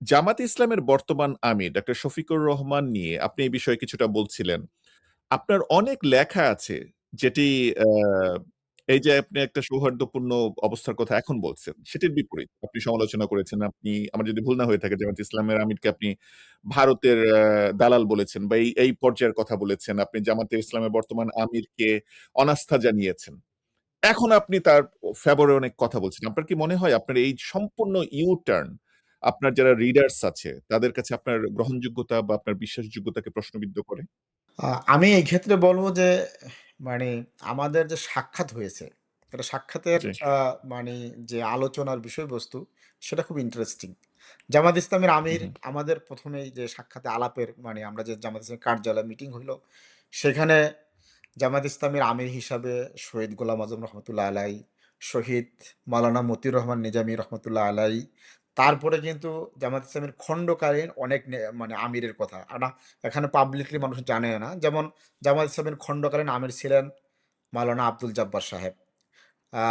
জামাতে ইসলামের বর্তমান আমির ডক্টর শফিকুর রহমান নিয়ে আপনি এই বিষয়ে কিছুটা বলছিলেন। আপনার অনেক লেখা আছে যেটি আ এই যে আপনি একটা সৌহার্দ্যপূর্ণ অবস্থার কথা এখন বলছেন, সেটির বিপরীত। আপনি সমালোচনা করেছেন। আপনি আমার যদি ভুল না হয়ে থাকে জামায়াতে ইসলামের আমিরকে আপনি ভারতের দালাল বলেছেন বা এই পর্যায়ের কথা বলেছেন। আপনি জামাতে ইসলামের বর্তমান আমিরকে অনাস্থা জানিয়েছেন। এখন আপনি তার ফেভারে অনেক কথা বলছেন। আপনার কি মনে হয় আপনার এই সম্পূর্ণ ইউ-টার্ন আপনার যারা রিডার্স আছে তাদের কাছে আপনার গ্রহণযোগ্যতা বা আপনার বিশ্বাসযোগ্যতাকে প্রশ্নবিদ্ধ করে? আ আমি এই ক্ষেত্রে বলব যে মানে আমাদের যে সাক্ষাৎ হয়েছে, এটা সাক্ষাতের জি। আ মানে যে আলোচনার বিষয়বস্তু সেটা খুব ইন্টারেস্টিং। জামাত ইসলামের হু, আমির হু, আমাদের ১ম এই যে সাক্ষাতে আলাপের মানে আমরা যে জামাত ইসলামের কার্যালয়ে মিটিং হইল, সেখানে জামাত ইসলামের আমির হিসাবে শহীদ গোলাম আজম রহমতুল্লাহ আলাই, শহীদ মাওলানা মতিউর রহমান নিজামী রহমতুল্লাহ আলাই, তারপরে কিন্তু জামাত ইসলামের খণ্ডকালীন অনেক মানে আমিরের কথা এখানে পাবলিকলি মানুষ জানে না। যেমন জামাত ইসলামের খণ্ডকালীন আমির ছিলেন মাওলানা আব্দুল জব্বার সাহেব। আ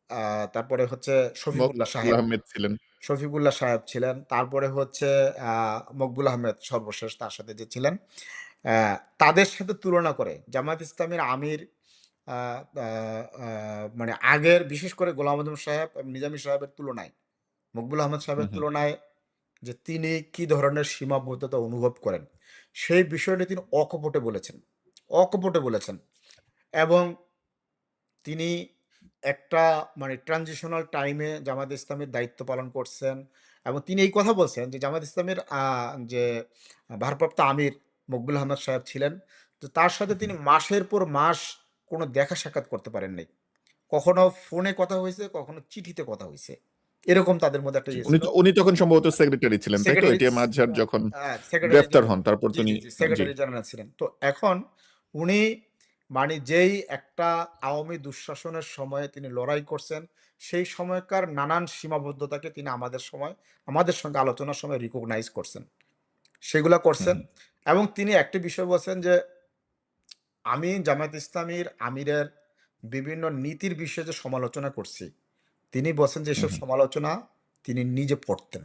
আ তারপরে হচ্ছে শফিকুল্লাহ মকবুল সাহেব। আহমেদ ছিলেন। শফিকুল্লাহ সাহেব ছিলেন। তারপরে হচ্ছে আ মকবুল আহমেদ সর্বশেষ তার সাথে যে ছিলেন। অ্যা তাদের সাথে তুলনা করে জামায়াত ইসলামের আমির আ আ আ মানে আগের বিশেষ করে গোলাম আজম সাহেব, নিজামী সাহেবের তুলনায়, মকবুল আহমদ হু, সাহেবের হু। তুলনায় যে তিনি কি ধরনের সীমাবদ্ধতা অনুভব করেন, সেই বিষয়টি তিনি অকপটে বলেছেন। অকপটে বলেছেন এবং তিনি একটা মানে ট্রানজিশনাল টাইমে জামায়াত ইসলামের দায়িত্ব পালন করছেন এবং তিনি এই কথা বলছেন যে জামায়াত ইসলামের যে ভারপ্রাপ্ত আমির মকবুল আহমদ সাহেব ছিলেন। তো তার সাথে হুম। তিনি মাসের পর মাস কোনো দেখা সাক্ষাৎ করতে পারেন নাই। কখনো ফোনে কথা হইছে, কখনো চিঠিতে কথা হইছে। এরকম তাদের মধ্যে একটা জি। ইয়ে উনি ছিল। তো উনি তখন সম্ভবত সেক্রেটারি ছিলেন, তাই তো? সেক্রেটারি এটিএম আজহার যখন সেক্রেটারি গ্রেফতার জেনারেল হন তারপর তো জি, উনি জি, জি, জি। সেক্রেটারি জেনারেল ছিলেন। তো এখন উনি মানে যেই একটা আওয়ামী দুঃশাসনের সময়ে তিনি লড়াই করছেন, সেই সময়কার নানান সীমাবদ্ধতাকে তিনি আমাদের সঙ্গে আলোচনার সময় রিকগনাইজ করছেন। সেগুলা হু, করছেন হু, এবং তিনি একটি বিষয় বলছেন যে, "আমি জামায়াত ইসলামীর আমিরের বিভিন্ন নীতির বিষয়ে যে সমালোচনা করছি, তিনি বলছেন যে হু, এসব হু। সমালোচনা তিনি নিজে পড়তেন।"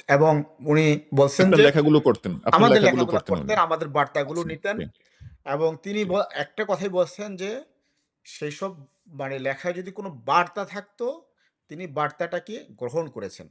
এবং উনি বলছেন আপনার যে লেখাগুলো পড়তেন। আপনার আমাদের লেখাগুলো লেখাগুলা পড়তেন উনি। পড়তেন, আমাদের বার্তাগুলো আচ্ছা, নিতেন জি, এবং তিনি জি। একটা কথাই বলছেন যে, সেইসব মানে লেখায় যদি কোনো বার্তা থাকতো, তিনি বার্তাটাকে গ্রহণ করেছেন।